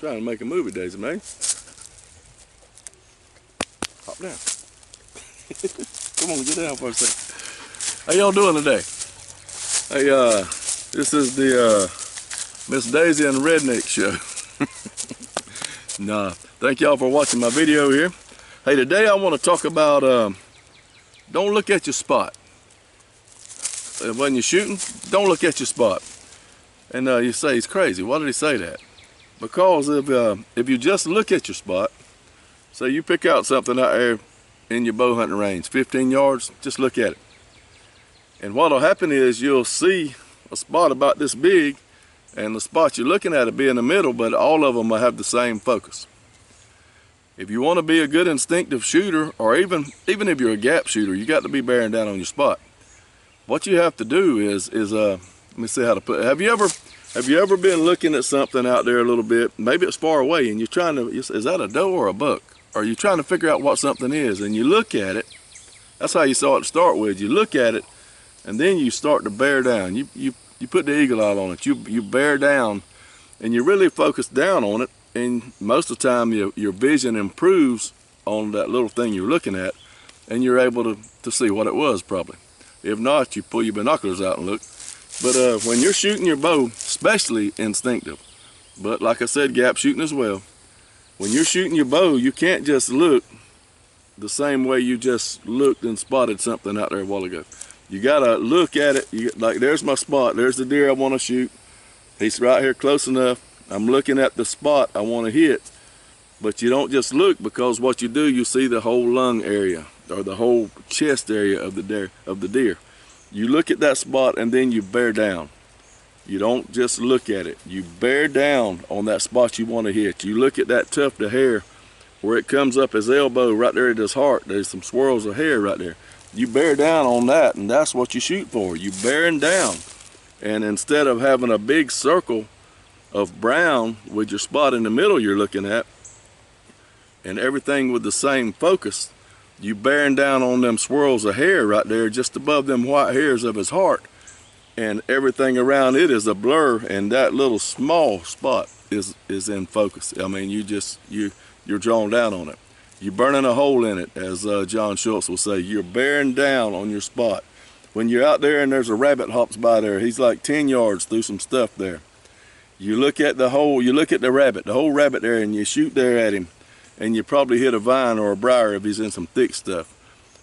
Trying to make a movie, Daisy, man. Hop down. Come on, get down for a second. How y'all doing today? Hey, this is the Miss Daisy and Redneck show. Nah, thank y'all for watching my video here. Hey, today I want to talk about don't look at your spot. When you're shooting, don't look at your spot. And you say he's crazy. Why did he say that? Because if you just look at your spot, say you pick out something out there in your bow hunting range, 15 yards, just look at it. And what'll happen is you'll see a spot about this big, and the spot you're looking at will be in the middle, but all of them will have the same focus. If you want to be a good instinctive shooter, or even if you're a gap shooter, you got to be bearing down on your spot. What you have to do is let me see how to put it. Have you ever been looking at something out there a little bit, maybe it's far away, and you're trying to, is that a doe or a buck? Or you're trying to figure out what something is, and you look at it. That's how you saw it to start with. You look at it, and then you start to bear down. You put the eagle eye on it. You bear down, and you really focus down on it, and most of the time your vision improves on that little thing you're looking at, and you're able to see what it was probably. If not, you pull your binoculars out and look. But when you're shooting your bow, especially instinctive, but like I said, gap shooting as well, when you're shooting your bow, you can't just look the same way you just looked and spotted something out there a while ago. You gotta look at it. Like, there's my spot. There's the deer I want to shoot. He's right here close enough. I'm looking at the spot I want to hit. But you don't just look, because what you do, you see the whole lung area or the whole chest area of the deer. You look at that spot and then you bear down. You don't just look at it. You bear down on that spot you want to hit. You look at that tuft of hair where it comes up his elbow right there at his heart. There's some swirls of hair right there. You bear down on that, and that's what you shoot for. You bearing down. And instead of having a big circle of brown with your spot in the middle you're looking at, and everything with the same focus, you bearing down on them swirls of hair right there just above them white hairs of his heart, and everything around it is a blur, and that little small spot is in focus. I mean, you're drawn down on it. You're burning a hole in it, as John Schultz will say. You're bearing down on your spot. When you're out there and there's a rabbit hops by there, he's like 10 yards through some stuff there. You look at the hole, you look at the whole rabbit there, and you shoot there at him, and you probably hit a vine or a briar if he's in some thick stuff.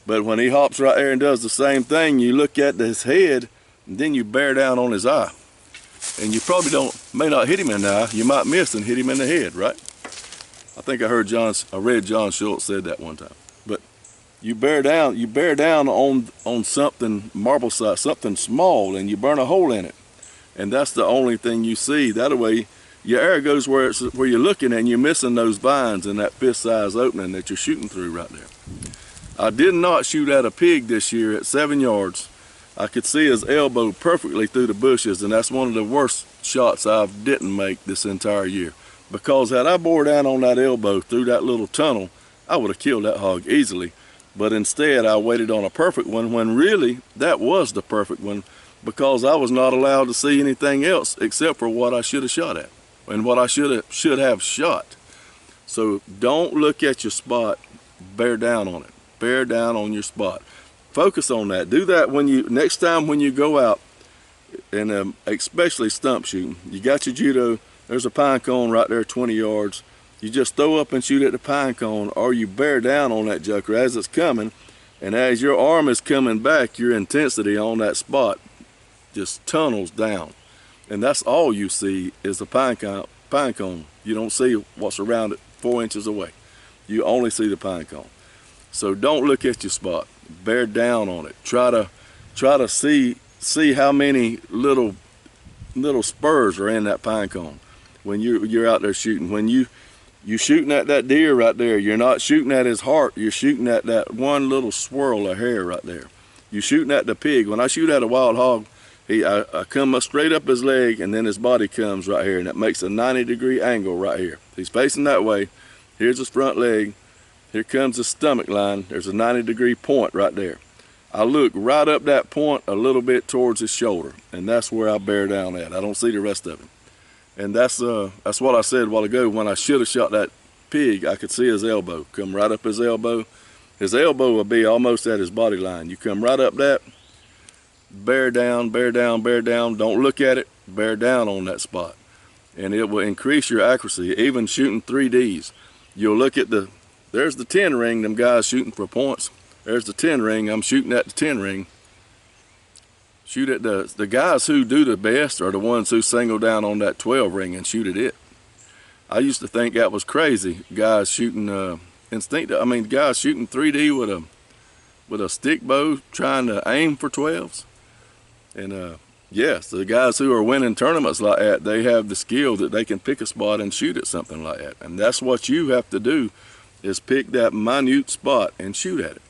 But when he hops right there and does the same thing, you look at his head, and then you bear down on his eye. And you probably may not hit him in the eye, you might miss and hit him in the head, right? I think I read John Schultz said that one time. But you bear down on something marble size, something small, and you burn a hole in it. And that's the only thing you see. That way, your arrow goes where you're looking, and you're missing those vines and that fist-size opening that you're shooting through right there. I did not shoot at a pig this year at 7 yards. I could see his elbow perfectly through the bushes, and that's one of the worst shots I didn't make this entire year. Because had I bore down on that elbow through that little tunnel, I would have killed that hog easily. But instead, I waited on a perfect one, when really that was the perfect one, because I was not allowed to see anything else except for what I should have shot at and what I should have shot. So don't look at your spot, bear down on it. Bear down on your spot. Focus on that. Do that next time when you go out, and especially stump shooting. You got your judo, there's a pine cone right there 20 yards. You just throw up and shoot at the pine cone, or you bear down on that joker as it's coming, and as your arm is coming back, your intensity on that spot just tunnels down. And that's all you see is the pine cone. You don't see what's around it 4 inches away. You only see the pine cone. So don't look at your spot. Bear down on it. Try to see how many little spurs are in that pine cone when you're out there shooting. When you're shooting at that deer right there, you're not shooting at his heart. You're shooting at that one little swirl of hair right there. You're shooting at the pig. When I shoot at a wild hog, I come straight up his leg, and then his body comes right here, and that makes a 90-degree angle right here. He's facing that way. Here's his front leg. Here comes his stomach line. There's a 90-degree point right there. I look right up that point a little bit towards his shoulder, and that's where I bear down at. I don't see the rest of him. And that's what I said a while ago. When I should have shot that pig, I could see his elbow come right up his elbow. His elbow will be almost at his body line. You come right up that, bear down, bear down, bear down. Don't look at it, bear down on that spot. And it will increase your accuracy, even shooting 3Ds. You'll look at there's the 10 ring, them guys shooting for points. There's the 10 ring, I'm shooting at the 10 ring. Shoot at the guys who do the best are the ones who single down on that 12 ring and shoot at it. I used to think that was crazy, guys shooting Instinctive. I mean, guys shooting 3D with a stick bow trying to aim for 12s. And yes, the guys who are winning tournaments like that, they have the skill that they can pick a spot and shoot at something like that. And that's what you have to do, is pick that minute spot and shoot at it.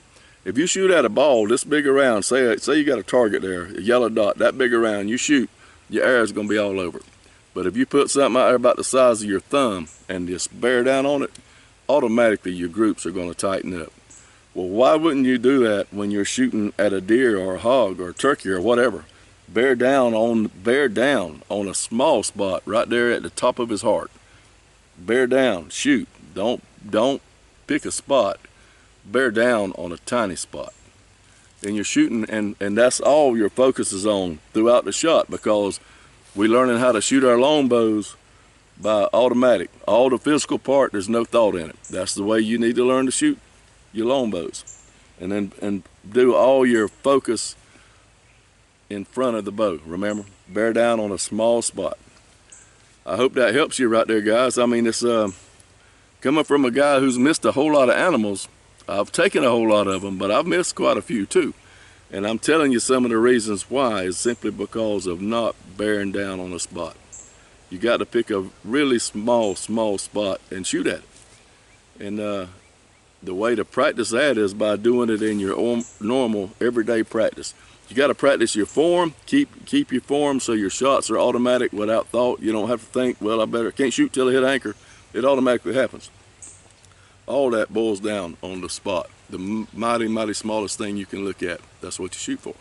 If you shoot at a ball this big around, say you got a target there, a yellow dot, that big around, you shoot, your arrow's gonna be all over it. But if you put something out there about the size of your thumb and just bear down on it, automatically your groups are gonna tighten up. Well, why wouldn't you do that when you're shooting at a deer or a hog or a turkey or whatever? Bear down on a small spot right there at the top of his heart. Bear down, shoot. Don't pick a spot. Bear down on a tiny spot. And you're shooting, and that's all your focus is on throughout the shot, because we're learning how to shoot our longbows by automatic. All the physical part, there's no thought in it. That's the way you need to learn to shoot your longbows. And do all your focus in front of the bow. Remember, bear down on a small spot. I hope that helps you right there, guys. I mean, it's coming from a guy who's missed a whole lot of animals. I've taken a whole lot of them, but I've missed quite a few too. And I'm telling you, some of the reasons why is simply because of not bearing down on a spot. You got to pick a really small spot and shoot at it. And the way to practice that is by doing it in your normal everyday practice. You got to practice your form, keep your form so your shots are automatic without thought. You don't have to think, well, I can't shoot till I hit anchor. It automatically happens. All that boils down on the spot. The mighty smallest thing you can look at. That's what you shoot for.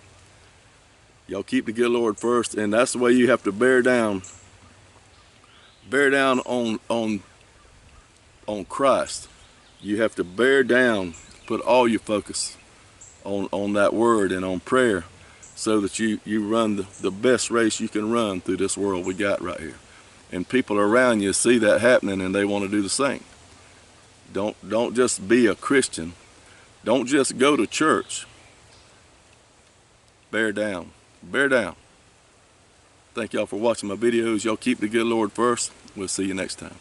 Y'all keep the good Lord first, and that's the way you have to bear down. Bear down on Christ. You have to bear down, put all your focus on that word and on prayer, so that you run the best race you can run through this world we got right here. And people around you see that happening and they want to do the same. Don't just be a Christian. Don't just go to church. Bear down. Bear down. Thank y'all for watching my videos. Y'all keep the good Lord first. We'll see you next time.